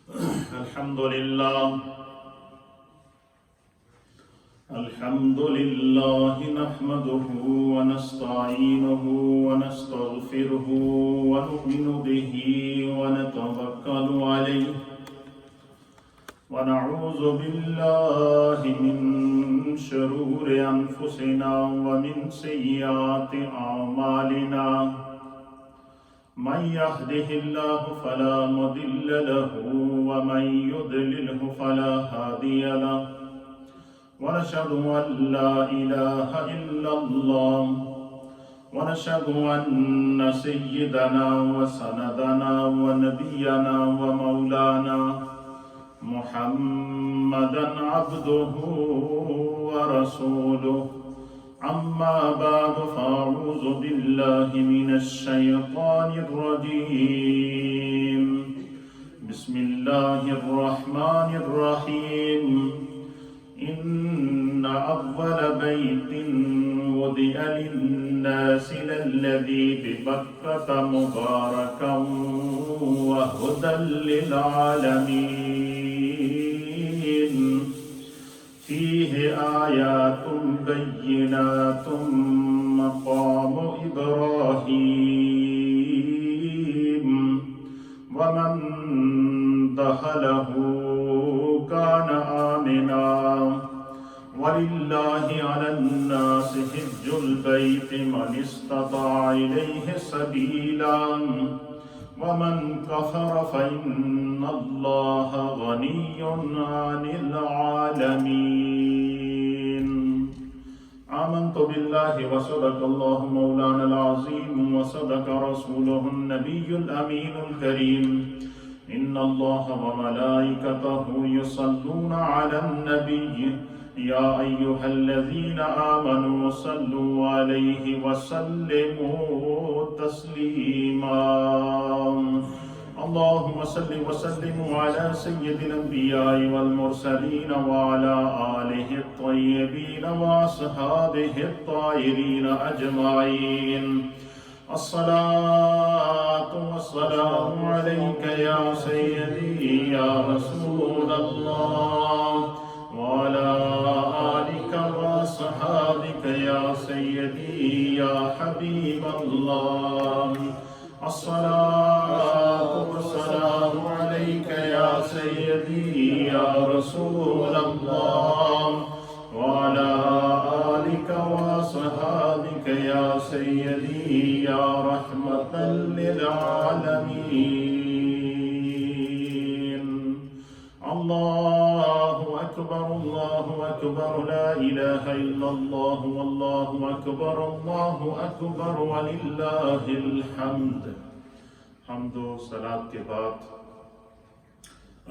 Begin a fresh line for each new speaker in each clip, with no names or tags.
الحمد لله نحمده ونستعينه ونستغفره ونؤمن به ونتوكل عليه ونعوذ بالله من شرور أنفسنا ومن سيئات أعمالنا من يهده الله فلا مضل له ومن يضلله فلا هادي له ونشهد أن لا إله إلا الله ونشهد أن سيدنا وسندنا ونبينا ومولانا محمدا عبده ورسوله أما بعد فأعوذ بالله من الشيطان الرجيم بسم الله الرحمن الرحيم إن أول بيت وضع للناس للذي ببكة مباركا وهدى للعالمين فيه آيات بينات مقام إبراهيم ومن دخله كان آمنا ولله على الناس حج البيت من استطاع إليه سبيلا ومن كفر فإن الله غني عن العالمين آمنت بالله وصدق الله مولانا العظيم وصدق رسوله النبي الأمين الكريم إن الله وملائكته يصلون على النبي يا أيها الذين آمنوا صلوا عليه وسلموا تسليما اللهم صل وسلم على سيد الأنبياء والمرسلين وعلى آله الطيبين وأصحابه الطاهرين أجمعين الصلاة والسلام عليك يا سيدي يا رسول الله وعلى آلك وصحابك يا سيدي يا حبيب الله الصلاة والسلام عليك يا سيدي يا رسول الله وعلى آلك وصحابك يا سيدي يا رحمة للعالمين الله أكبر لا إله إلا الله والله أكبر ولله الحمد حمد و صلاة کے بعد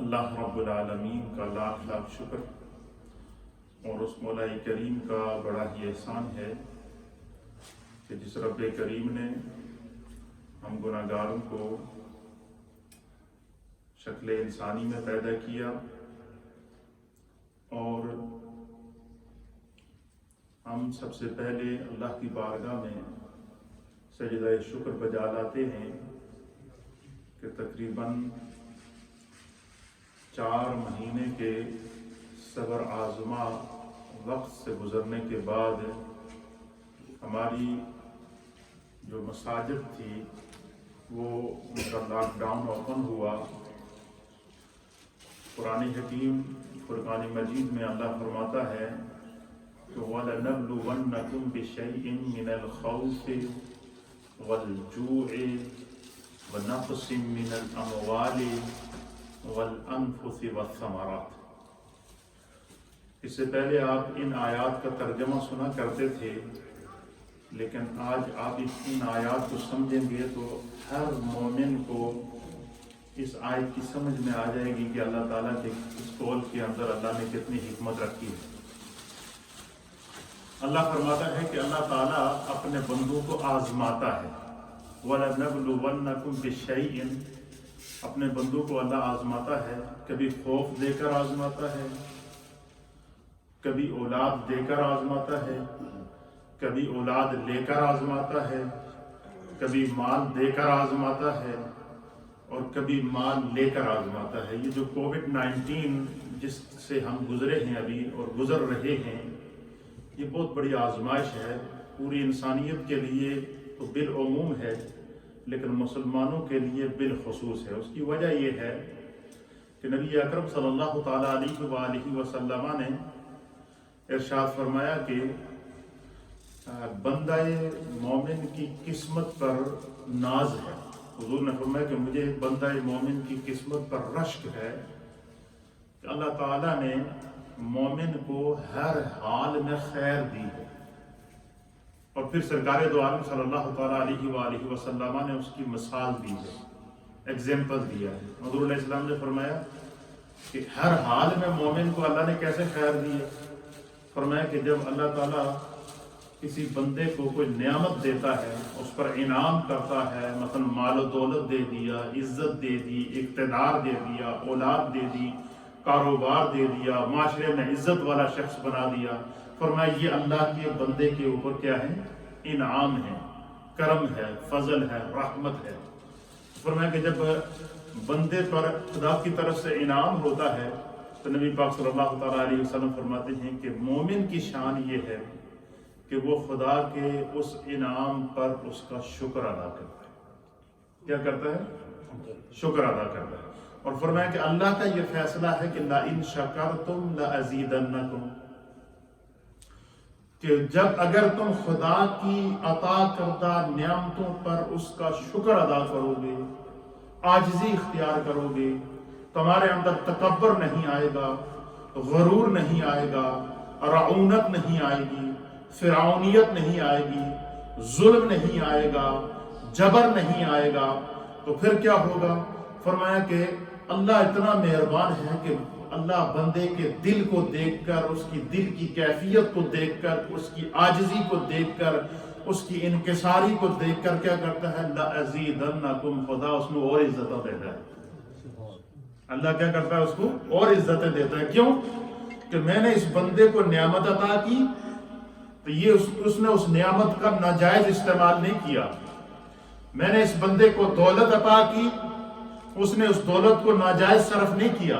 اللہ رب العالمین کا لاکھ لاکھ شکر اور اس مولا کریم کا بڑا ہی احسان ہے کہ جس رب کریم نے ہم گناہگاروں کو شکل انسانی میں پیدا کیا اور ہم سب سے پہلے اللہ کی بارگاہ میں سجدہ شکر بجا لاتے ہیں کہ تقریباً 4 مہینے کے صبر آزما وقت سے گزرنے کے بعد ہماری جو مساجد تھی وہ ان کا لاک ڈاؤن اوپن ہوا۔ قرآن حکیم فرقان مجید میں اللہ فرماتا ہے کہ وَلَنَبْلُوَنَّكُمْ بِشَيْءٍ مِّنَ الْخَوْفِ وَالْجُوعِ وَنَقْصٍ مِّنَ الْأَمْوَالِ وَالْأَنفُسِ وَالثَّمَرَاتِ۔ اس سے پہلے آپ ان آیات کا ترجمہ سنا کرتے تھے، لیکن آج آپ ان آیات کو سمجھیں گے تو ہر مومن کو اس آیت کی سمجھ میں آ جائے گی کہ اللہ تعالیٰ کے اس قول کے اندر اللہ نے کتنی حکمت رکھی ہے۔ اللہ فرماتا ہے کہ اللہ تعالیٰ اپنے بندوں کو آزماتا ہے۔ وَلَنَبْلُوَنَّكُمْ بِشَيْءٍ، اپنے بندوں کو اللہ آزماتا ہے، کبھی خوف دے کر آزماتا ہے، کبھی اولاد دے کر آزماتا ہے، کبھی اولاد لے کر آزماتا ہے، کبھی مال دے کر آزماتا ہے، اور کبھی مال لے کر آزماتا ہے۔ یہ جو کووڈ-19 جس سے ہم گزرے ہیں ابھی اور گزر رہے ہیں، یہ بہت بڑی آزمائش ہے پوری انسانیت کے لیے تو بالعموم ہے، لیکن مسلمانوں کے لیے بالخصوص ہے۔ اس کی وجہ یہ ہے کہ نبی اکرم صلی اللہ تعالیٰ علیہ وآلہ وسلم نے ارشاد فرمایا کہ بندہ مومن کی قسمت پر ناز ہے۔ حضور نے فرمایا کہ مجھے بندہ مومن کی قسمت پر رشک ہے کہ اللہ تعالیٰ نے مومن کو ہر حال میں خیر دی ہے۔ اور پھر سرکار دو عالم صلی اللہ تعالیٰ علیہ وآلہ وسلم نے اس کی مثال دی ہے، ایگزامپل دیا ہے۔ حضور علیہ السلام نے فرمایا کہ ہر حال میں مومن کو اللہ نے کیسے خیر دی ہے؟ فرمایا کہ جب اللہ تعالیٰ کسی بندے کو کوئی نعمت دیتا ہے، اس پر انعام کرتا ہے، مثلا مال و دولت دے دیا، عزت دے دی، اقتدار دے دیا، اولاد دے دی، کاروبار دے دیا، معاشرے میں عزت والا شخص بنا دیا، فرمایا یہ اللہ کے بندے کے اوپر کیا ہے؟ انعام ہے، کرم ہے، فضل ہے، رحمت ہے۔ فرمایا کہ جب بندے پر خدا کی طرف سے انعام ہوتا ہے تو نبی پاک صلی اللہ تعالیٰ علیہ وسلم فرماتے ہیں کہ مومن کی شان یہ ہے کہ وہ خدا کے اس انعام پر اس کا شکر ادا کرتا ہے۔ کیا کرتا ہے؟ شکر ادا کرتا ہے۔ اور فرمایا کہ اللہ کا یہ فیصلہ ہے کہ لَإِن شَكَرْتُمْ لَأَزِيدَنَّكُمْ، کہ جب اگر تم خدا کی عطا کردہ نعمتوں پر اس کا شکر ادا کرو گے، عاجزی اختیار کرو گے، تمہارے اندر تکبر نہیں آئے گا، غرور نہیں آئے گا، رعونت نہیں آئے گی، فرعونیت نہیں آئے گی، ظلم نہیں آئے گا، جبر نہیں آئے گا، تو پھر کیا ہوگا؟ فرمایا کہ اللہ اتنا مہربان ہے کہ اللہ بندے کے دل کو دیکھ کر، اس کی دل کی کیفیت کو دیکھ کر، اس کی عاجزی کو دیکھ کر، اس کی انکساری کو دیکھ کر کیا کرتا ہے؟ لَأَزِيدَنَّكُمْ، خدا اس میں اور عزتیں دیتا ہے۔ اللہ کیا کرتا ہے؟ اس کو اور عزتیں دیتا ہے۔ کیوں؟ کہ میں نے اس بندے کو نعمت عطا کی تو یہ اس نے اس نعمت کا ناجائز استعمال نہیں کیا۔ میں نے اس بندے کو دولت عطا کی، اس نے اس دولت کو ناجائز صرف نہیں کیا۔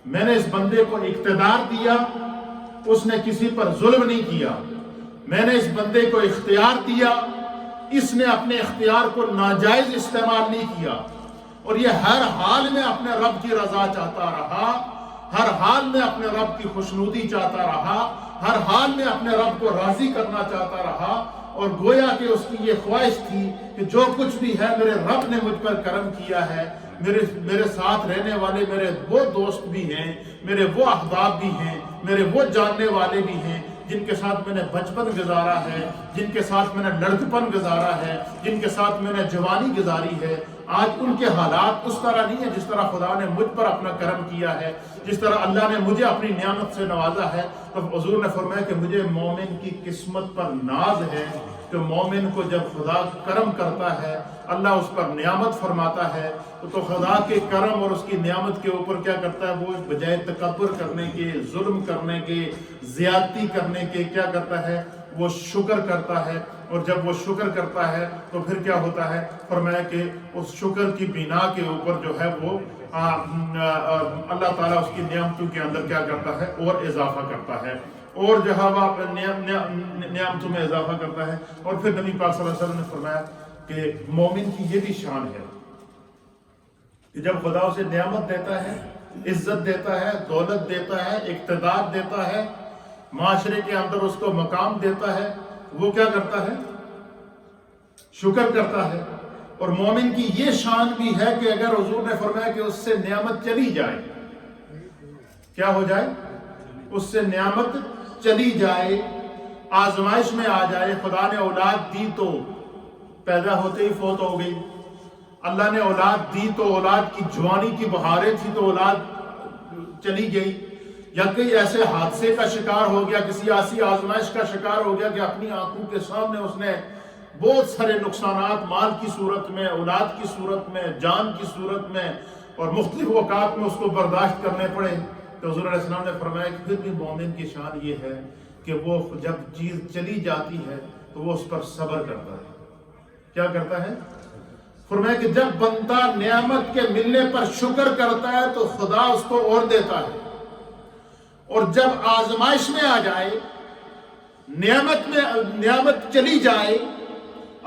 میں نے اس بندے کو اقتدار دیا، اس نے کسی پر ظلم نہیں کیا۔ میں نے اس بندے کو اختیار دیا، اس نے اپنے اختیار کو ناجائز استعمال نہیں کیا۔ اور یہ ہر حال میں اپنے رب کی رضا چاہتا رہا، ہر حال میں اپنے رب کی خوشنودی چاہتا رہا، ہر حال میں اپنے رب کو راضی کرنا چاہتا رہا، اور گویا کہ اس کی یہ خواہش تھی کہ جو کچھ بھی ہے میرے رب نے مجھ پر کرم کیا ہے، میرے ساتھ رہنے والے میرے وہ دوست بھی ہیں، میرے وہ احباب بھی ہیں، میرے وہ جاننے والے بھی ہیں جن کے ساتھ میں نے بچپن گزارا ہے، جن کے ساتھ میں نے لڑکپن گزارا ہے، جن کے ساتھ میں نے جوانی گزاری ہے، آج ان کے حالات اس طرح نہیں ہے جس طرح خدا نے مجھ پر اپنا کرم کیا ہے، جس طرح اللہ نے مجھے اپنی نعمت سے نوازا ہے۔ تو حضور نے فرمایا کہ مجھے مومن کی قسمت پر ناز ہے کہ مومن کو جب خدا کرم کرتا ہے، اللہ اس پر نعمت فرماتا ہے، تو خدا کے کرم اور اس کی نعمت کے اوپر کیا کرتا ہے؟ وہ بجائے تکبر کرنے کے، ظلم کرنے کے، زیادتی کرنے کے کیا کرتا ہے؟ وہ شکر کرتا ہے۔ اور جب وہ شکر کرتا ہے تو پھر کیا ہوتا ہے؟ فرمایا کہ اس شکر کی بنا کے اوپر جو ہے وہ اللہ تعالیٰ اس کی نعمتوں کے اندر کیا کرتا ہے؟ اور اضافہ کرتا ہے، اور جو ہے وہ نعمتوں میں اضافہ کرتا ہے۔ اور پھر نبی پاک صلی اللہ علیہ وسلم نے فرمایا کہ مومن کی یہ بھی شان ہے کہ جب خدا اسے نعمت دیتا ہے، عزت دیتا ہے، دولت دیتا ہے، اقتدار دیتا ہے، معاشرے کے اندر اس کو مقام دیتا ہے، وہ کیا کرتا ہے؟ شکر کرتا ہے۔ اور مومن کی یہ شان بھی ہے کہ اگر حضور نے فرمایا کہ اس سے نعمت چلی جائے، کیا ہو جائے؟ اس سے نعمت چلی جائے، آزمائش میں آ جائے، خدا نے اولاد دی تو پیدا ہوتے ہی فوت ہو گئی، اللہ نے اولاد دی تو اولاد کی جوانی کی بہاریں تھی تو اولاد چلی گئی، یا کئی ایسے حادثے کا شکار ہو گیا، کسی ایسی آزمائش کا شکار ہو گیا کہ اپنی آنکھوں کے سامنے اس نے بہت سارے نقصانات مال کی صورت میں، اولاد کی صورت میں، جان کی صورت میں اور مختلف اوقات میں اس کو برداشت کرنے پڑے، تو حضور علیہ السلام نے فرمایا کہ پھر بھی مومن کی شان یہ ہے کہ وہ جب چیز چلی جاتی ہے تو وہ اس پر صبر کرتا ہے۔ کیا کرتا ہے؟ فرمایا کہ جب بندہ نعمت کے ملنے پر شکر کرتا ہے تو خدا اس کو اور دیتا ہے، اور جب آزمائش میں آ جائے، نعمت چلی جائے،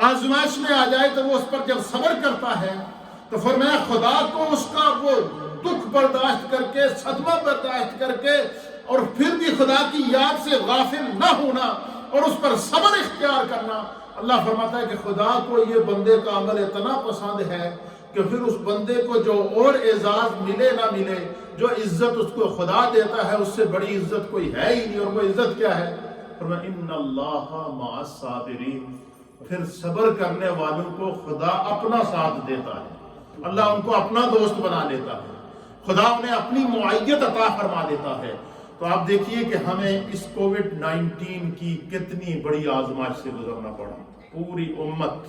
آزمائش میں آ جائے تو وہ اس پر جب صبر کرتا ہے تو فرمایا خدا کو اس کا وہ دکھ برداشت کر کے، صدمہ برداشت کر کے، اور پھر بھی خدا کی یاد سے غافل نہ ہونا اور اس پر صبر اختیار کرنا، اللہ فرماتا ہے کہ خدا کو یہ بندے کا عمل اتنا پسند ہے کہ پھر اس بندے کو جو اور اعزاز ملے نہ ملے، جو عزت اس کو خدا دیتا ہے اس سے بڑی عزت کوئی ہے ہی نہیں۔ اور وہ عزت کیا ہے؟ فرمایا ان اللہ مع الصابرین، پھر صبر کرنے والوں کو خدا اپنا ساتھ دیتا ہے، اللہ ان کو اپنا دوست بنا لیتا ہے، خدا انہیں اپنی معیت عطا فرما دیتا ہے۔ تو آپ دیکھیے کہ ہمیں اس کووڈ-19 کی کتنی بڑی آزمائش سے گزرنا پڑا، پوری امت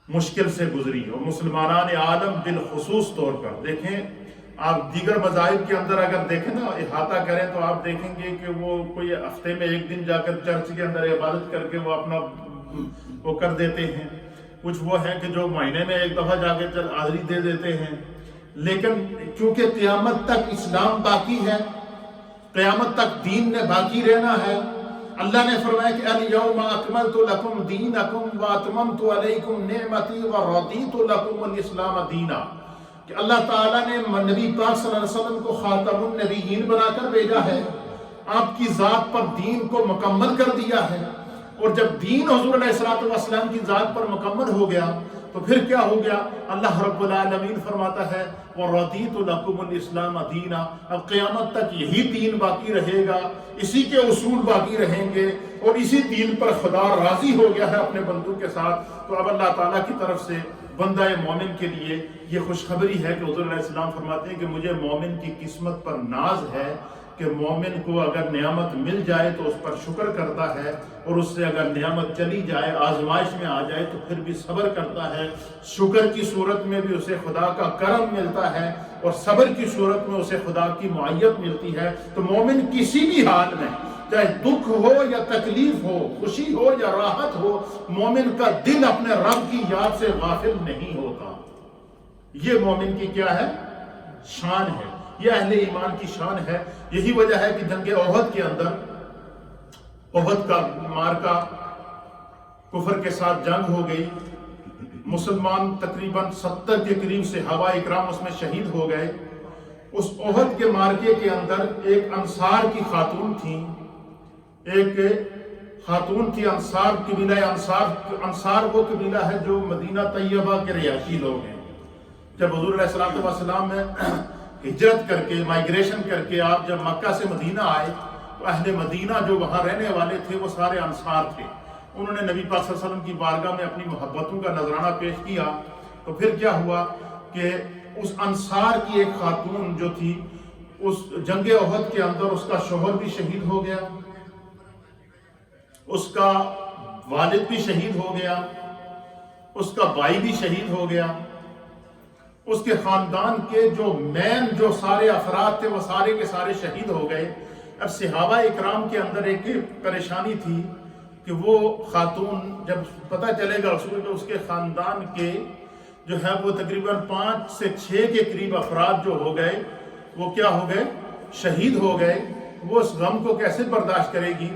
مشکل سے گزری، اور مسلمانان عالم بالخصوص طور پر دیکھیں، آپ دیگر مذاہب کے اندر اگر دیکھیں نا، احاطہ کریں تو آپ دیکھیں گے کہ وہ کوئی ہفتے میں ایک دن جا کر چرچ کے اندر عبادت کر کے وہ اپنا وہ کر دیتے ہیں، کچھ وہ ہیں کہ جو مہینے میں ایک دفعہ جا کے حاضری دے دیتے ہیں۔ لیکن کیونکہ قیامت تک اسلام باقی ہے، قیامت تک دین نے باقی رہنا ہے، اللہ نے فرمایا کہ الیوم اکملت لکم دینکم واتممت علیکم نعمتی ورضیت لکم الاسلام دینا، کہ اللہ تعالیٰ نے نبی پاک صلی اللہ علیہ وسلم کو خاتم النبیین بنا کر بھیجا ہے، آپ کی ذات پر دین کو مکمل کر دیا ہے، اور جب دین حضور علیہ السلام کی ذات پر مکمل ہو گیا تو پھر کیا ہو گیا؟ اللہ رب العالمین فرماتا ہے وَرَضِيتُ لَكُمُ الْإِسْلَامَ دِينًا، اب قیامت تک یہی دین باقی رہے گا، اسی کے اصول باقی رہیں گے، اور اسی دین پر خدا راضی ہو گیا ہے اپنے بندوں کے ساتھ۔ تو اب اللہ تعالیٰ کی طرف سے بندہ مومن کے لیے یہ خوشخبری ہے کہ حضور علیہ السلام فرماتے ہیں کہ مجھے مومن کی قسمت پر ناز ہے کہ مومن کو اگر نعمت مل جائے تو اس پر شکر کرتا ہے، اور اس سے اگر نعمت چلی جائے، آزمائش میں آ جائے تو پھر بھی صبر کرتا ہے۔ شکر کی صورت میں بھی اسے خدا کا کرم ملتا ہے، اور صبر کی صورت میں اسے خدا کی معیت ملتی ہے۔ تو مومن کسی بھی حال میں، چاہے دکھ ہو یا تکلیف ہو، خوشی ہو یا راحت ہو، مومن کا دل اپنے رب کی یاد سے غافل نہیں ہوتا۔ یہ مومن کی کیا ہے؟ شان ہے، یہ اہل ایمان کی شان ہے۔ یہی وجہ ہے کہ جنگ احد کے اندر، احد کا معرکہ کفر کے ساتھ جنگ ہو گئی، مسلمان تقریباً 70 کے قریب صحابہ اکرام اس میں شہید ہو گئے۔ اس احد کے معرکے کے اندر ایک انصار کی خاتون تھی، انصار قبیلہ انصار وہ قبیلہ ہے جو مدینہ طیبہ کے رہائشی لوگ ہیں۔ جب حضور علیہ السلام میں ہجرت کر کے، مائگریشن کر کے آپ جب مکہ سے مدینہ آئے تو اہل مدینہ جو وہاں رہنے والے تھے وہ سارے انصار تھے۔ انہوں نے نبی پاک صلی اللہ علیہ وسلم کی بارگاہ میں اپنی محبتوں کا نذرانہ پیش کیا۔ تو پھر کیا ہوا کہ اس انصار کی ایک خاتون جو تھی، اس جنگ احد کے اندر اس کا شوہر بھی شہید ہو گیا، اس کا والد بھی شہید ہو گیا، اس کا بھائی بھی شہید ہو گیا، اس کے خاندان کے جو سارے افراد تھے وہ سارے کے سارے شہید ہو گئے۔ اب صحابہ اکرام کے اندر ایک پریشانی تھی کہ وہ خاتون، جب پتہ چلے گا رسول کہ اس کے خاندان کے جو ہے وہ تقریباً 5 سے 6 کے قریب افراد جو ہو گئے، وہ کیا ہو گئے؟ شہید ہو گئے، وہ اس غم کو کیسے برداشت کرے گی؟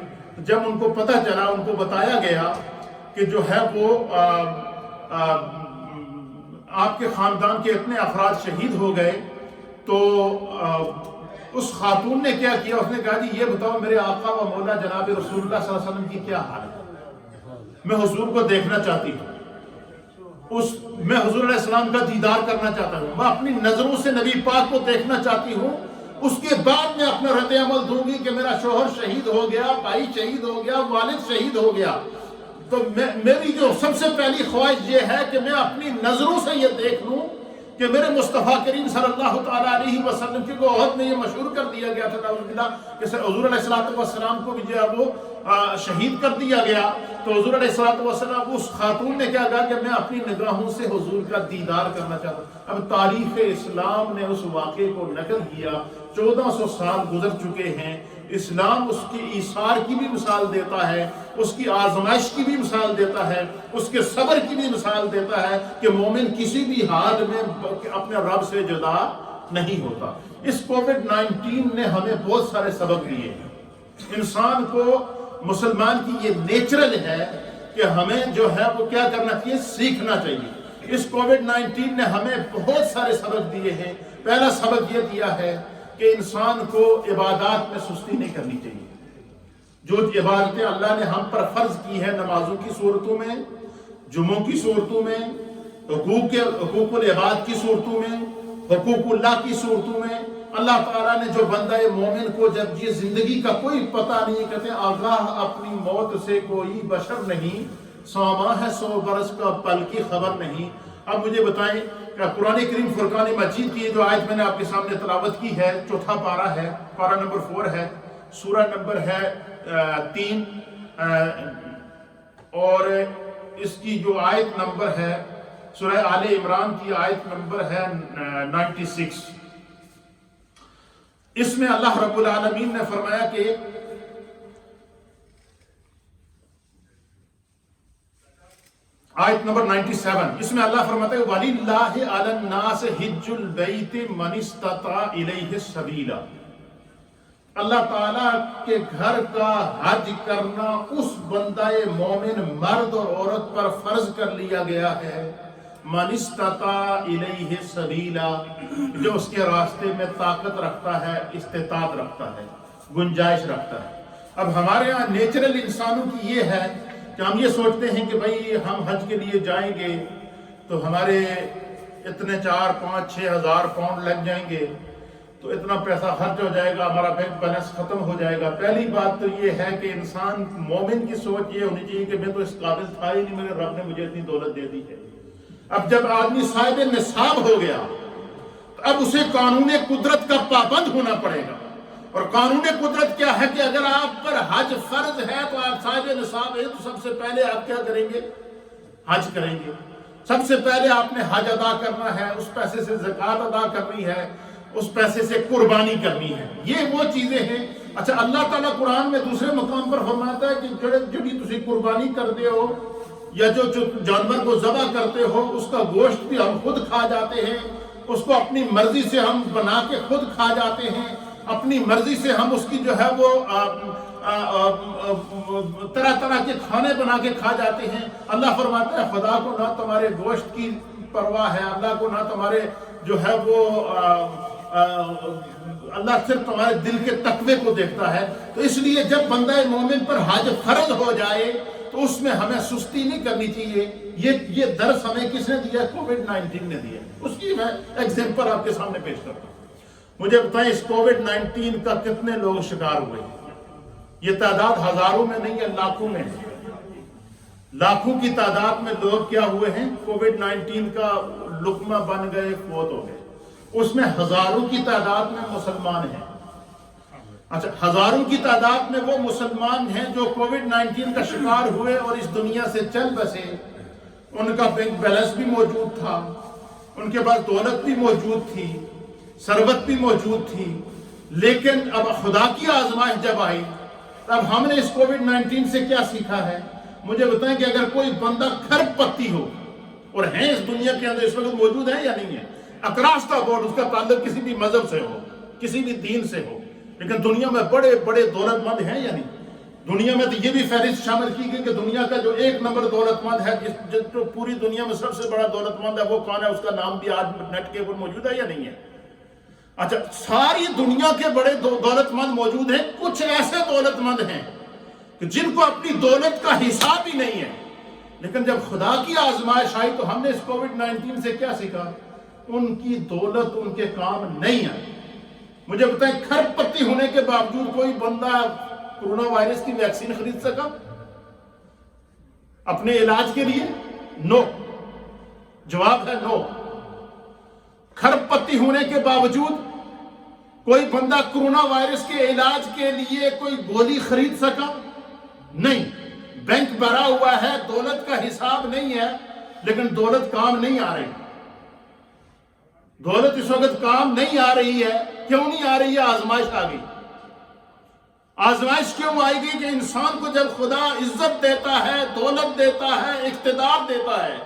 جب ان کو پتہ چلا، ان کو بتایا گیا کہ جو ہے وہ آپ کے خاندان کے اتنے افراد شہید ہو گئے، تو اس خاتون نے کیا کیا؟ اس نے کہا جی یہ بتاؤ میرے آقا و مولا جناب رسول اللہ صلی اللہ علیہ وسلم کی کیا حال ہے؟ میں حضور کو دیکھنا چاہتی ہوں، میں حضور علیہ السلام کا دیدار کرنا چاہتا ہوں، میں اپنی نظروں سے نبی پاک کو دیکھنا چاہتی ہوں، اس کے بعد میں اپنا رد عمل دوں گی کہ میرا شوہر شہید ہو گیا، بھائی شہید ہو گیا، والد شہید ہو گیا۔ تو میری جو سب سے پہلی خواہش یہ ہے کہ میں اپنی نظروں سے یہ دیکھ لوں کہ میرے مصطفیٰ کریم صلی اللہ تعالیٰ علیہ وسلم کی احد میں یہ مشہور کر دیا گیا تھا کہ حضور علیہ السلام کو بھی جو ہے وہ شہید کر دیا گیا۔ تو حضور علیہ السلام اس خاتون نے کیا کہا کہ میں اپنی نگاہوں سے حضور کا دیدار کرنا چاہتا ہوں۔ اب تاریخ اسلام نے اس واقعے کو نقل کیا، 1400 سال گزر چکے ہیں، اسلام اس کی ایثار کی بھی مثال دیتا ہے، اس کی آزمائش کی بھی مثال دیتا ہے، اس کے صبر کی بھی مثال دیتا ہے کہ مومن کسی بھی حال میں اپنے رب سے جدا نہیں ہوتا۔ اس کووڈ-19 نے ہمیں بہت سارے سبق دیے ہیں۔ انسان کو، مسلمان کی یہ نیچرل ہے کہ ہمیں جو ہے وہ کیا کرنا چاہیے، سیکھنا چاہیے۔ اس کووڈ-19 نے ہمیں بہت سارے سبق دیے ہیں۔ پہلا سبق یہ دیا ہے کہ انسان کو عبادات میں سستی نہیں کرنی چاہیے۔ جو عبادتیں اللہ نے ہم پر فرض کی ہے، نمازوں کی صورتوں میں، جمعوں کی صورتوں میں، حقوق العباد کی صورتوں میں، حقوق اللہ کی صورتوں میں، اللہ تعالیٰ نے جو بندہ مومن کو جب یہ زندگی کا کوئی پتہ نہیں، کہتے آگاہ اپنی موت سے کوئی بشر نہیں، ساما ہے 100 برس کا پل کی خبر نہیں۔ اب مجھے بتائیں کہ قرآن کریم فرقان مجید کی جو آیت میں نے آپ کے سامنے تلاوت کی ہے، چوتھا پارہ ہے، پارہ نمبر 4 ہے، سورہ نمبر ہے 3، اور اس کی جو آیت نمبر ہے سورہ آل عمران کی آیت نمبر ہے 96۔ اس میں اللہ رب العالمین نے فرمایا کہ آیت نمبر 97، اس میں اللہ فرماتا ہے وَلِلَّهِ عَلَى النَّاسِ حِجُّ الْبَيْتِ مَنِ اسْتَطَاعَ إِلَيْهِ سَبِيلًا، اللہ تعالیٰ کے گھر کا حج کرنا اس بندہ مومن مرد اور عورت پر فرض کر لیا گیا ہے، مَنِ اسْتَطَاعَ إِلَيْهِ سَبِيلًا، جو اس کے راستے میں طاقت رکھتا ہے، استطاعت رکھتا ہے، گنجائش رکھتا ہے۔ اب ہمارے ہاں نیچرل انسانوں کی یہ ہے کہ ہم یہ سوچتے ہیں کہ بھائی ہم حج کے لیے جائیں گے تو ہمارے اتنے 4، 5، 6 ہزار پاؤنڈ لگ جائیں گے، تو اتنا پیسہ خرچ ہو جائے گا، ہمارا بینک بیلنس ختم ہو جائے گا۔ پہلی بات تو یہ ہے کہ انسان مومن کی سوچ یہ ہونی چاہیے کہ میں تو اس قابل تھا ہی نہیں، میرے رب نے مجھے اتنی دولت دے دی ہے۔ اب جب آدمی صاحب نصاب ہو گیا تو اب اسے قانون قدرت کا پابند ہونا پڑے گا، اور قانون قدرت کیا ہے کہ اگر آپ پر حج فرض ہے تو آپ صاحب نصاب ہے تو سب سے پہلے آپ کیا کریں گے، حج کریں گے۔ سب سے پہلے آپ نے حج ادا کرنا ہے، اس پیسے سے زکوٰۃ ادا کرنی ہے، اس پیسے سے قربانی کرنی ہے۔ یہ وہ چیزیں ہیں۔ اچھا، اللہ تعالیٰ قرآن میں دوسرے مقام پر فرماتا ہے کہ جڑی تسی قربانی کرتے ہو یا جو جانور کو ذبح کرتے ہو، اس کا گوشت بھی ہم خود کھا جاتے ہیں، اس کو اپنی مرضی سے ہم بنا کے خود کھا جاتے ہیں، اپنی مرضی سے ہم اس کی جو ہے وہ طرح طرح کے کھانے بنا کے کھا جاتے ہیں۔ اللہ فرماتا ہے خدا کو نہ تمہارے گوشت کی پرواہ ہے، اللہ کو نہ تمہارے جو ہے وہ اللہ صرف تمہارے دل کے تقوی کو دیکھتا ہے۔ تو اس لیے جب بندہ مومن پر حج فرض ہو جائے تو اس میں ہمیں سستی نہیں کرنی چاہیے۔ یہ درس ہمیں کس نے دیا؟ کووڈ-19 نے دیا۔ اس کی میں ایگزامپل آپ کے سامنے پیش کرتا ہوں۔ مجھے بتائیں اس کووڈ-19 کا کتنے لوگ شکار ہوئے؟ یہ تعداد ہزاروں میں نہیں ہے، لاکھوں میں ہے۔ لاکھوں کی تعداد میں لوگ کیا ہوئے ہیں؟ کووڈ-19 کا لقمہ بن گئے، فوت ہو گئے۔ اس میں ہزاروں کی تعداد میں مسلمان ہیں۔ اچھا، ہزاروں کی تعداد میں وہ مسلمان ہیں جو کووڈ-19 کا شکار ہوئے اور اس دنیا سے چل بسے۔ ان کا بینک بیلنس بھی موجود تھا، ان کے پاس دولت بھی موجود تھی، ثروت بھی موجود تھی، لیکن اب خدا کی آزمائش جب آئی تب ہم نے اس کووڈ-19 سے کیا سیکھا ہے؟ مجھے بتائیں کہ اگر کوئی بندہ کھرب پتی ہو، اور ہیں اس دنیا کے اندر اس وقت موجود ہیں یا نہیں ہے، اکراس دا بورڈ، اس کا تعلق کسی بھی مذہب سے ہو، کسی بھی دین سے ہو، لیکن دنیا میں بڑے بڑے دولت مند ہیں یا نہیں؟ دنیا میں تو یہ بھی فہرست شامل کی گئی کہ دنیا کا جو 1 نمبر دولت مند ہے، جو پوری دنیا میں سب سے بڑا دولت مند ہے، وہ کون ہے؟ اس کا نام بھی آج نیٹ کے اوپر موجود ہے یا نہیں ہے؟ اچھا، ساری دنیا کے بڑے دولت مند موجود ہیں، کچھ ایسے دولت مند ہیں کہ جن کو اپنی دولت کا حساب ہی نہیں ہے، لیکن جب خدا کی آزمائش آئی تو ہم نے اس کووڈ-19 سے کیا سیکھا؟ ان کی دولت ان کے کام نہیں آئی۔ مجھے بتائیں، کھرب پتی ہونے کے باوجود کوئی بندہ کورونا وائرس کی ویکسین خرید سکا اپنے علاج کے لیے؟ نو، جواب ہے نو۔ کھرب پتی ہونے کے باوجود کوئی بندہ کورونا وائرس کے علاج کے لیے کوئی گولی خرید سکا؟ نہیں۔ بینک بھرا ہوا ہے، دولت کا حساب نہیں ہے، لیکن دولت کام نہیں آ رہی۔ دولت اس وقت کام نہیں آ رہی ہے۔ کیوں نہیں آ رہی ہے؟ آزمائش آ گئی۔ آزمائش کیوں آئے گی؟ کہ انسان کو جب خدا عزت دیتا ہے، دولت دیتا ہے، اقتدار دیتا ہے،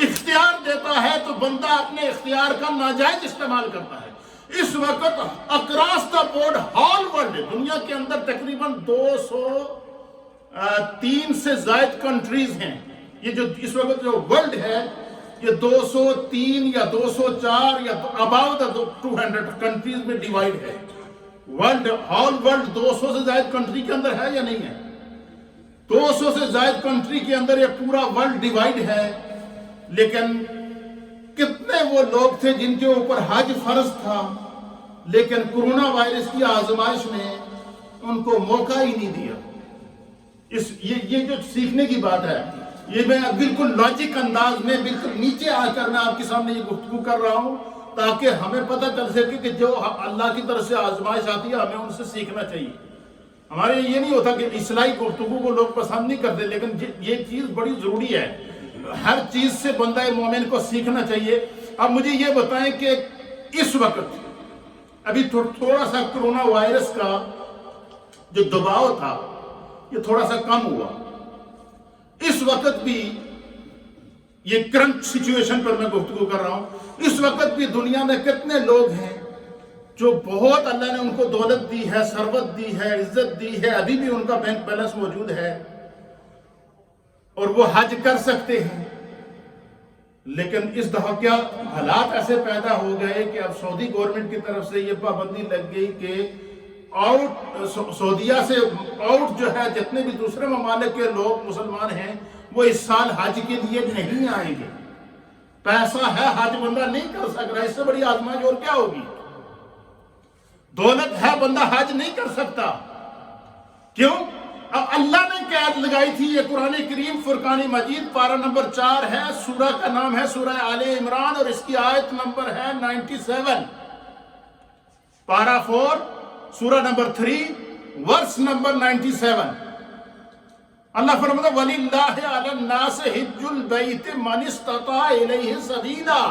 اختیار دیتا ہے، تو بندہ اپنے اختیار کا ناجائز استعمال کرتا ہے۔ اس وقت across the board hall world دنیا کے اندر تقریباً 203 سے زائد کنٹریز ہیں۔ یہ جو اس وقت جو ورلڈ ہے یہ 203 یا 204 یا اباؤٹ 200 کنٹریز میں ڈیوائیڈ ہے۔ ورلڈ ہال ورلڈ 200 سے زائد کنٹری کے اندر ہے یا نہیں ہے؟ 200 سے زائد کنٹری کے اندر یہ پورا ورلڈ ڈیوائیڈ ہے، لیکن کتنے وہ لوگ تھے جن کے اوپر حج فرض تھا، لیکن کرونا وائرس کی آزمائش نے ان کو موقع ہی نہیں دیا۔ یہ جو سیکھنے کی بات ہے، یہ میں بالکل لاجک انداز میں بالکل نیچے آ کر میں آپ کے سامنے یہ گفتگو کر رہا ہوں تاکہ ہمیں پتہ چل سکے کہ جو اللہ کی طرف سے آزمائش آتی ہے ہمیں ان سے سیکھنا چاہیے۔ ہمارے یہ نہیں ہوتا کہ اصلاحی گفتگو کو لوگ پسند نہیں کرتے، لیکن یہ چیز بڑی ضروری ہے، ہر چیز سے بندہ مومن کو سیکھنا چاہیے۔ اب مجھے یہ بتائیں کہ اس وقت ابھی تھوڑا سا کرونا وائرس کا جو دباؤ تھا یہ تھوڑا سا کم ہوا، اس وقت بھی یہ کرنٹ سچویشن پر میں گفتگو کر رہا ہوں، اس وقت بھی دنیا میں کتنے لوگ ہیں جو بہت اللہ نے ان کو دولت دی ہے، ثروت دی ہے، عزت دی ہے، ابھی بھی ان کا بینک بیلنس موجود ہے اور وہ حج کر سکتے ہیں، لیکن اس دفعہ کیا حالات ایسے پیدا ہو گئے کہ اب سعودی گورنمنٹ کی طرف سے یہ پابندی لگ گئی کہ سعودیہ سے آؤٹ جو ہے جتنے بھی دوسرے ممالک کے لوگ مسلمان ہیں وہ اس سال حج کے لیے نہیں آئیں گے۔ پیسہ ہے، حج بندہ نہیں کر سک رہا، اس سے بڑی آزمائش اور کیا ہوگی؟ دولت ہے، بندہ حج نہیں کر سکتا، کیوں؟ اب اللہ نے قید لگائی تھی، یہ قرآن کریم فرقان مجید پارہ نمبر 4 ہے، سورہ کا نام ہے سورہ آل عمران اور اس کی آیت نمبر ہے 97۔ پارہ 4 سورہ نمبر 3 ورس نمبر 97۔ اللہ فرماتا ہے وَلِلَّهِ عَلَى النَّاسِ حِجُّ الْبَيْتِ مَنِ اسْتَطَاعَ إِلَيْهِ سَبِيلًا۔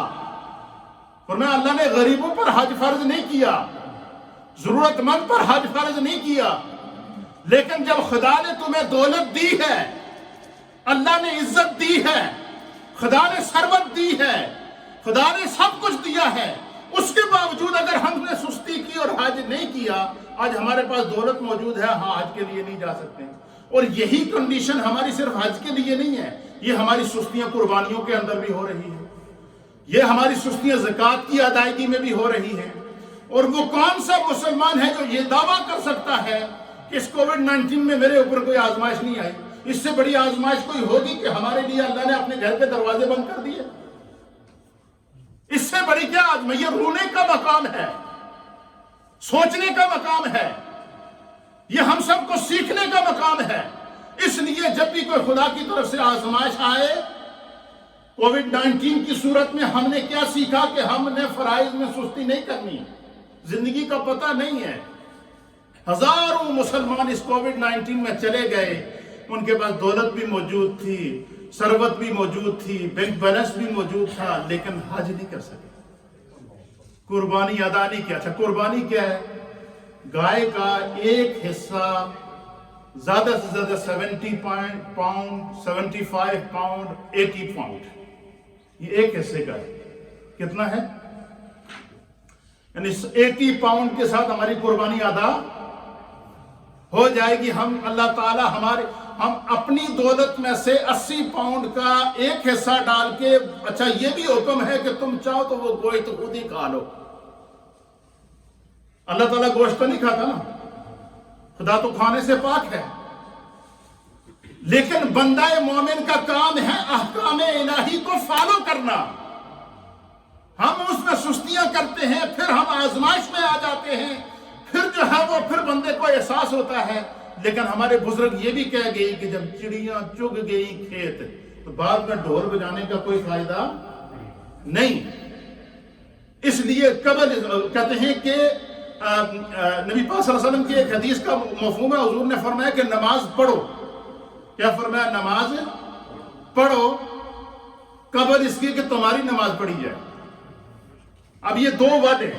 فرمایا اللہ نے غریبوں پر حج فرض نہیں کیا، ضرورت مند پر حج فرض نہیں کیا، لیکن جب خدا نے تمہیں دولت دی ہے، اللہ نے عزت دی ہے، خدا نے ثروت دی ہے، خدا نے سب کچھ دیا ہے، اس کے باوجود اگر ہم نے سستی کی اور حج نہیں کیا، آج ہمارے پاس دولت موجود ہے، ہاں حج کے لیے نہیں جا سکتے۔ اور یہی کنڈیشن ہماری صرف حج کے لیے نہیں ہے، یہ ہماری سستیاں قربانیوں کے اندر بھی ہو رہی ہیں، یہ ہماری سستیاں زکوٰۃ کی ادائیگی میں بھی ہو رہی ہیں۔ اور وہ کون سا مسلمان ہے جو یہ دعویٰ کر سکتا ہے کہ اس کووڈ-19 میں میرے اوپر کوئی آزمائش نہیں آئی؟ اس سے بڑی آزمائش کوئی ہوگی کہ ہمارے لیے اللہ نے اپنے گھر کے دروازے بند کر دیے؟ اس سے بڑی کیا آزمائش؟ یہ رونے کا مقام ہے، سوچنے کا مقام ہے، یہ ہم سب کو سیکھنے کا مقام ہے۔ اس لیے جب بھی کوئی خدا کی طرف سے آزمائش آئے، کووڈ-19 کی صورت میں ہم نے کیا سیکھا کہ ہم نے فرائض میں سستی نہیں کرنی، زندگی کا پتہ نہیں ہے۔ ہزاروں مسلمان اس کووڈ-19 میں چلے گئے، ان کے پاس دولت بھی موجود تھی، ثروت بھی موجود تھی، بینک بیلنس بھی موجود تھا، لیکن حج نہیں کر سکے، قربانی ادا نہیں کیا۔ اچھا قربانی کیا ہے؟ گائے کا ایک حصہ زیادہ سے زیادہ 70 پاؤنڈ، 75 پاؤنڈ، 80 پاؤنڈ، یہ ایک حصے کا ہے۔ کتنا ہے؟ یعنی 80 پاؤنڈ کے ساتھ ہماری قربانی ادا ہو جائے گی۔ ہم اللہ تعالی ہم اپنی دولت میں سے 80 پاؤنڈ کا ایک حصہ ڈال کے، اچھا یہ بھی حکم ہے کہ تم چاہو تو وہ گوشت خود ہی کھا لو۔ اللہ تعالیٰ گوشت تو نہیں کھاتا نا، خدا تو کھانے سے پاک ہے، لیکن بندہ مومن کا کام ہے احکام الہی کو فالو کرنا۔ ہم اس میں سستیاں کرتے ہیں، پھر ہم آزمائش میں آ جاتے ہیں، پھر جو ہے وہ پھر بندے کو احساس ہوتا ہے۔ لیکن ہمارے بزرگ یہ بھی کہہ گئی کہ جب چڑیاں چگ گئی کھیت تو بعد میں ڈھول بجانے کا کوئی فائدہ نہیں۔ اس لیے قبل کہتے ہیں کہ نبی پاک صلی اللہ علیہ وسلم کی ایک حدیث کا مفہوم ہے، حضور نے فرمایا کہ نماز پڑھو۔ کیا فرمایا؟ نماز پڑھو قبل اس کی کہ تمہاری نماز پڑھی جائے۔ اب یہ دو ورڈ ہیں،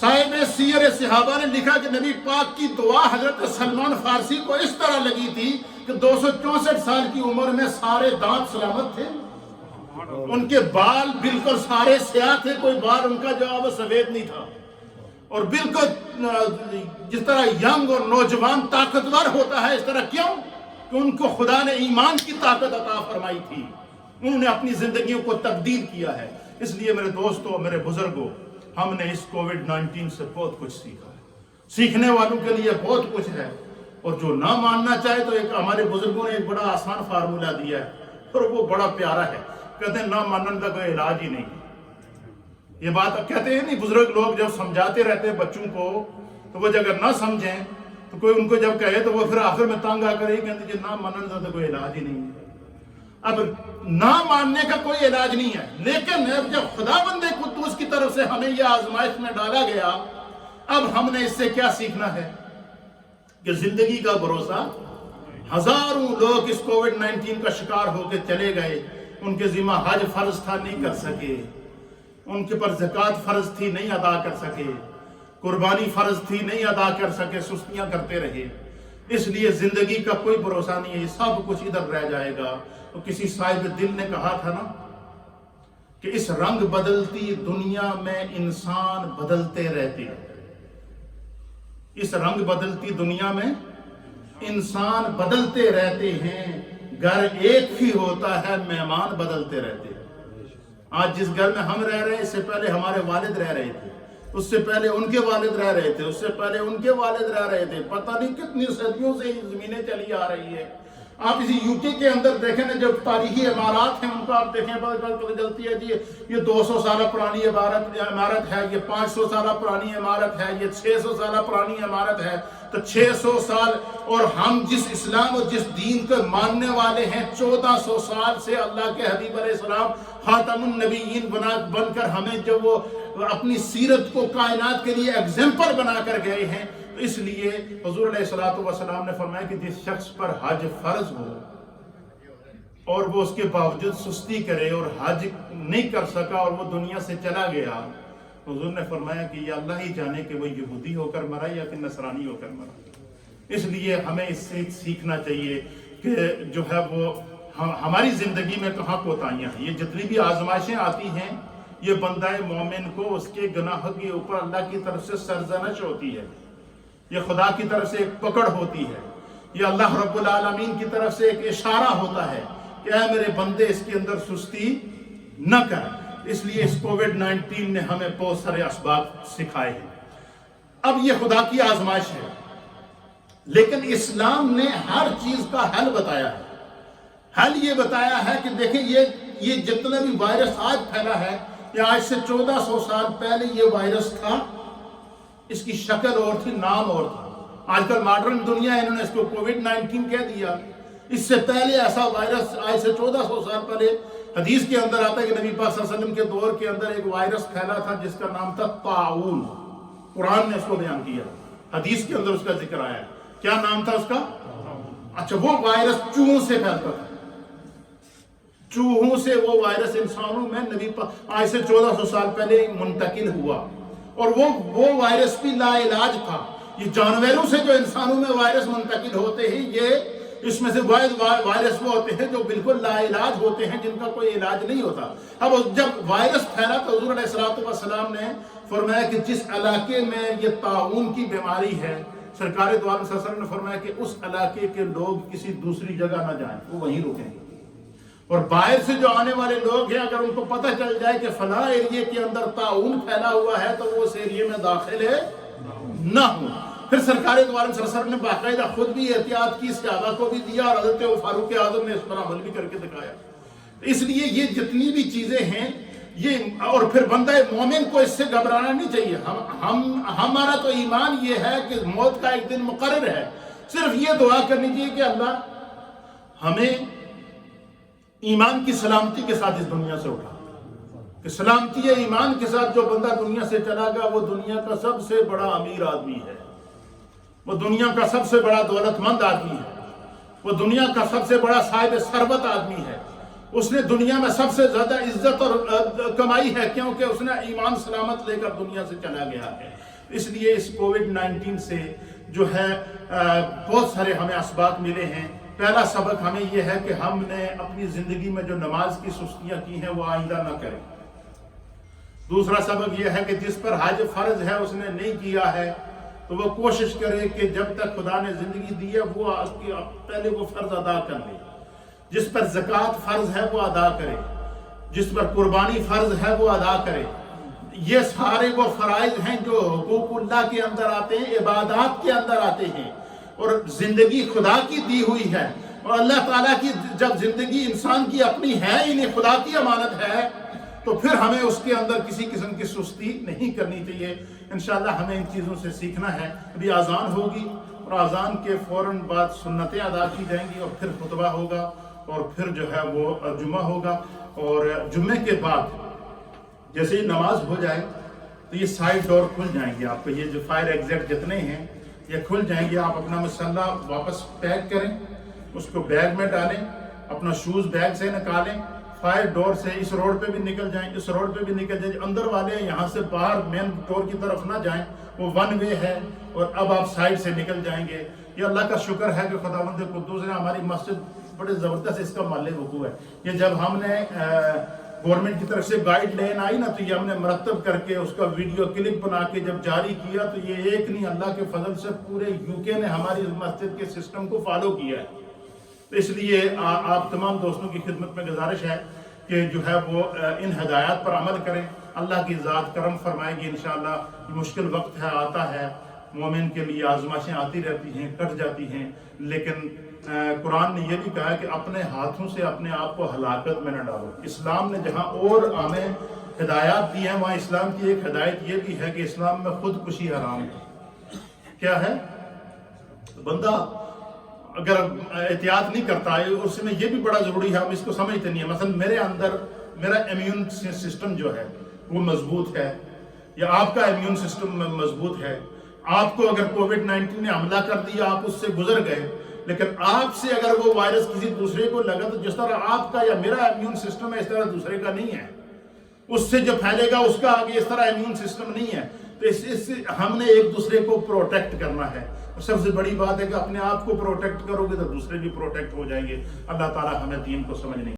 صاحب سیر صحابہ نے لکھا کہ نبی پاک کی دعا حضرت سلمان فارسی کو اس طرح لگی تھی کہ 264 سال کی عمر میں سارے دانت سلامت تھے، ان کے بال بالکل سارے سیاہ تھے، کوئی بال ان کا جو ہے وہ سفید نہیں تھا، اور بالکل جس طرح ینگ اور نوجوان طاقتور ہوتا ہے اس طرح. کیوں؟ کہ ان کو خدا نے ایمان کی طاقت عطا فرمائی تھی، انہوں نے اپنی زندگیوں کو تبدیل کیا ہے. اس لیے میرے دوستو، میرے بزرگوں، ہم نے اس کووڈ-19 سے بہت کچھ سیکھا ہے. سیکھنے والوں کے لیے بہت کچھ ہے، اور جو نہ ماننا چاہے تو ایک ہمارے بزرگوں نے ایک بڑا آسان فارمولہ دیا ہے اور وہ بڑا پیارا ہے. کہتے ہیں نہ ماننے کا کوئی علاج ہی نہیں. یہ بات کہتے ہیں نہیں، بزرگ لوگ جب سمجھاتے رہتے ہیں بچوں کو تو وہ اگر نہ سمجھیں تو کوئی ان کو جب کہے تو وہ پھر آخر میں تنگ آ کر ہی کہتے ہیں کہ نہ ماننے کا تو کوئی علاج ہی نہیں ہے. اب نہ ماننے کا کوئی علاج نہیں ہے، لیکن جب خدا بندے قدوس کی طرف سے ہمیں یہ آزمائش میں ڈالا گیا، اب ہم نے اس سے کیا سیکھنا ہے کہ زندگی کا بھروسہ. ہزاروں لوگ اس کووڈ-19 کا شکار ہو کے چلے گئے، ان کے ذمہ حج فرض تھا نہیں کر سکے، ان کے پر زکوٰۃ فرض تھی نہیں ادا کر سکے، قربانی فرض تھی نہیں ادا کر سکے، سستیاں کرتے رہے. اس لیے زندگی کا کوئی بھروسہ نہیں ہے، سب کچھ ادھر رہ جائے گا. تو کسی صاحب دل نے کہا تھا نا کہ اس رنگ بدلتی دنیا میں انسان بدلتے رہتے ہیں. اس رنگ بدلتی دنیا میں انسان بدلتے رہتے ہیں، گھر ایک ہی ہوتا ہے، مہمان بدلتے رہتے ہیں. آج جس گھر میں ہم رہ رہے ہیں، اس سے پہلے ہمارے والد رہ رہے تھے، اس سے پہلے ان کے والد رہ رہے تھے، اس سے پہلے ان کے والد رہ رہے تھے. پتہ نہیں کتنی صدیوں سے یہ زمینیں چلی آ رہی ہے. آپ اسی یوٹی کے اندر دیکھیں نا، جو تاریخی عمارات ہیں ان کو آپ دیکھیں، پتہ چلتی ہے جی یہ 200 سالہ پرانی عمارت ہے، یہ 500 سالہ پرانی عمارت ہے، یہ 600 سالہ پرانی عمارت ہے. تو 600 سال، اور ہم جس اسلام اور جس دین کو ماننے والے ہیں 1400 سال سے اللہ کے حبیب علیہ السلام خاتم النبیین بن کر ہمیں جو وہ اپنی سیرت کو کائنات کے لیے ایگزامپل بنا کر گئے ہیں. تو اس لیے حضور علیہ السلام نے فرمایا کہ جس شخص پر حج فرض ہو اور وہ اس کے باوجود سستی کرے اور حج نہیں کر سکا اور وہ دنیا سے چلا گیا، حضور نے فرمایا کہ یہ اللہ ہی جانے کہ وہ یہودی ہو کر مرا یا کہ نصرانی ہو کر مرا. اس لیے ہمیں اس سے سیکھنا چاہیے کہ جو ہے وہ ہماری زندگی میں کہاں کوتاہیاں ہیں. یہ جتنی بھی آزمائشیں آتی ہیں، یہ بندہ مومن کو اس کے گناہ کے اوپر اللہ کی طرف سے سرزنش ہوتی ہے، یہ خدا کی طرف سے ایک پکڑ ہوتی ہے، یہ اللہ رب العالمین کی طرف سے ایک اشارہ ہوتا ہے کہ اے میرے بندے اس کے اندر سستی نہ کر. اس لیے اس کووڈ-19 نے ہمیں بہت سارے اسباب سکھائے ہیں. اب یہ خدا کی آزمائش ہے، لیکن اسلام نے ہر چیز کا حل بتایا ہے. حل یہ بتایا ہے کہ دیکھیں یہ جتنا بھی وائرس آج پھیلا ہے، یہ آج سے 1400 سال پہلے یہ وائرس تھا، اس کی شکل اور تھی، نام اور تھا. آج کل ماڈرن دنیا ہے، انہوں نے اس کو کووڈ-19 کہہ دیا. اس سے پہلے ایسا وائرس آج سے 1400 سال پہلے حدیث کے اندر آتا ہے کہ نبی پاک صلی اللہ علیہ وسلم کے دور کے اندر ایک وائرس پھیلا تھا جس کا نام تھا طاعون. قرآن نے اس کو بیان کیا، حدیث کے اندر اس کا ذکر آیا. کیا نام تھا اس کا؟ اچھا، وہ وائرس چوہوں سے پھیلتا تھا. چوہوں سے وہ وائرس انسانوں میں نبی پاک آج سے 1400 سال پہلے منتقل ہوا، اور وہ وائرس بھی لا علاج تھا. یہ جانوروں سے جو انسانوں میں وائرس منتقل ہوتے ہیں، یہ اس میں سے وائرس وہ ہوتے ہیں جو بالکل لا علاج ہوتے ہیں، جن کا کوئی علاج نہیں ہوتا. اب جب وائرس پھیلا تو حضور علیہ السلام نے فرمایا کہ جس علاقے میں یہ طاعون کی بیماری ہے، سرکار دو عالم صلی اللہ علیہ وسلم نے فرمایا کہ اس علاقے کے لوگ کسی دوسری جگہ نہ جائیں، وہ وہیں رکیں. اور باہر سے جو آنے والے لوگ ہیں، اگر ان کو پتہ چل جائے کہ فلاں ایریے کے اندر طاعون پھیلا ہوا ہے تو وہ اس ایریے میں داخل نہ ہوں. پھر سرکار دو عالم صلی اللہ علیہ وسلم نے باقاعدہ خود بھی احتیاط کی، صحابہ کو بھی دیا، اور حضرت فاروق اعظم نے اس پر عمل بھی کر کے دکھایا. اس لیے یہ جتنی بھی چیزیں ہیں یہ، اور پھر بندہ مومن کو اس سے گھبرانا نہیں چاہیے. ہمارا تو ایمان یہ ہے کہ موت کا ایک دن مقرر ہے. صرف یہ دعا کرنی چاہیے کہ اللہ ہمیں ایمان کی سلامتی کے ساتھ اس دنیا سے اٹھا، کہ سلامتی ایمان کے ساتھ جو بندہ دنیا سے چلا گیا وہ دنیا کا سب سے بڑا امیر آدمی ہے، وہ دنیا کا سب سے بڑا دولت مند آدمی ہے، وہ دنیا کا سب سے بڑا صاحب ثروت آدمی ہے، اس نے دنیا میں سب سے زیادہ عزت اور کمائی ہے، کیونکہ اس نے ایمان سلامت لے کر دنیا سے چلا گیا ہے۔ اس لیے اس کووڈ-19 سے جو ہے بہت سارے ہمیں اسباق ملے ہیں۔ پہلا سبق ہمیں یہ ہے کہ ہم نے اپنی زندگی میں جو نماز کی سستیاں کی ہیں وہ آئندہ نہ کریں۔ دوسرا سبق یہ ہے کہ جس پر حج فرض ہے اس نے نہیں کیا ہے تو وہ کوشش کرے کہ جب تک خدا نے زندگی دی ہے وہ پہلے وہ فرض ادا کر لے۔ جس پر زکوٰۃ فرض ہے وہ ادا کرے، جس پر قربانی فرض ہے وہ ادا کرے۔ یہ سارے وہ فرائض ہیں جو حقوق اللہ کے اندر آتے ہیں، عبادات کے اندر آتے ہیں، اور زندگی خدا کی دی ہوئی ہے، اور اللہ تعالیٰ کی جب زندگی انسان کی اپنی ہے ہی نہیں، خدا کی امانت ہے، تو پھر ہمیں اس کے اندر کسی قسم کی سستی نہیں کرنی چاہیے۔ انشاءاللہ ہمیں ان چیزوں سے سیکھنا ہے۔ ابھی اذان ہوگی اور اذان کے فوراً بعد سنتیں ادا کی جائیں گی، اور پھر خطبہ ہوگا، اور پھر جو ہے وہ جمعہ ہوگا، اور جمعے کے بعد جیسے ہی نماز ہو جائے تو یہ سائڈ ڈور کھل جائیں گے، آپ کو یہ جو فائر ایگزٹ جتنے ہیں یہ کھل جائیں گے۔ آپ اپنا مسلح واپس پیک کریں، اس کو بیگ میں ڈالیں، اپنا شوز بیگ سے نکالیں، فائر ڈور سے اس روڈ پہ بھی نکل جائیں، اس روڈ پہ بھی نکل جائیں۔ اندر والے یہاں سے باہر مین ڈور کی طرف نہ جائیں، وہ ون وے ہے، اور اب آپ سائڈ سے نکل جائیں گے۔ یہ اللہ کا شکر ہے کہ خداوند قدوس نے ہماری مسجد بڑے زبردست اس کا محل وقوع ہے۔ یہ جب ہم نے گورنمنٹ کی طرف سے گائیڈ لائن آئی نا، تو یہ ہم نے مرتب کر کے اس کا ویڈیو کلپ بنا کے جب جاری کیا تو یہ ایک نہیں، اللہ کے فضل سے پورے UK نے ہماری مسجد کے سسٹم کو فالو کیا ہے۔ تو اس لیے آپ تمام دوستوں کی خدمت میں گزارش ہے کہ جو ہے وہ ان ہدایات پر عمل کریں۔ اللہ کی ذات کرم فرمائے گی انشاءاللہ۔ یہ مشکل وقت ہے، آتا ہے، مومن کے لیے آزمائشیں آتی رہتی ہیں، کٹ جاتی ہیں، لیکن قرآن نے یہ بھی کہا ہے کہ اپنے ہاتھوں سے اپنے آپ کو ہلاکت میں نہ ڈالو۔ اسلام نے جہاں اور ہمیں ہدایات دی ہیں، وہاں اسلام کی ایک ہدایت یہ بھی ہے کہ اسلام میں خودکشی حرام ہے۔ کیا ہے؟ بندہ اگر احتیاط نہیں کرتا ہے، اس میں یہ بھی بڑا ضروری ہے، ہم اس کو سمجھتے نہیں ہیں۔ مثلا میرے اندر میرا امیون سسٹم جو ہے وہ مضبوط ہے، یا آپ کا امیون سسٹم مضبوط ہے۔ آپ کو اگر کووڈ-19 نے حملہ کر دیا، آپ اس سے گزر گئے، لیکن آپ سے اگر وہ وائرس کسی دوسرے کو لگا تو جس طرح آپ کا یا میرا امیون سسٹم ہے اس طرح دوسرے کا نہیں ہے، اس سے جو پھیلے گا اس کا آگے اس طرح امیون سسٹم نہیں ہے۔ تو اس سے ہم نے ایک دوسرے کو پروٹیکٹ کرنا ہے، اور سب سے بڑی بات ہے کہ اپنے آپ کو پروٹیکٹ کرو گے تو دوسرے بھی پروٹیکٹ ہو جائیں گے۔ اللہ تعالی ہمیں دین کو سمجھنے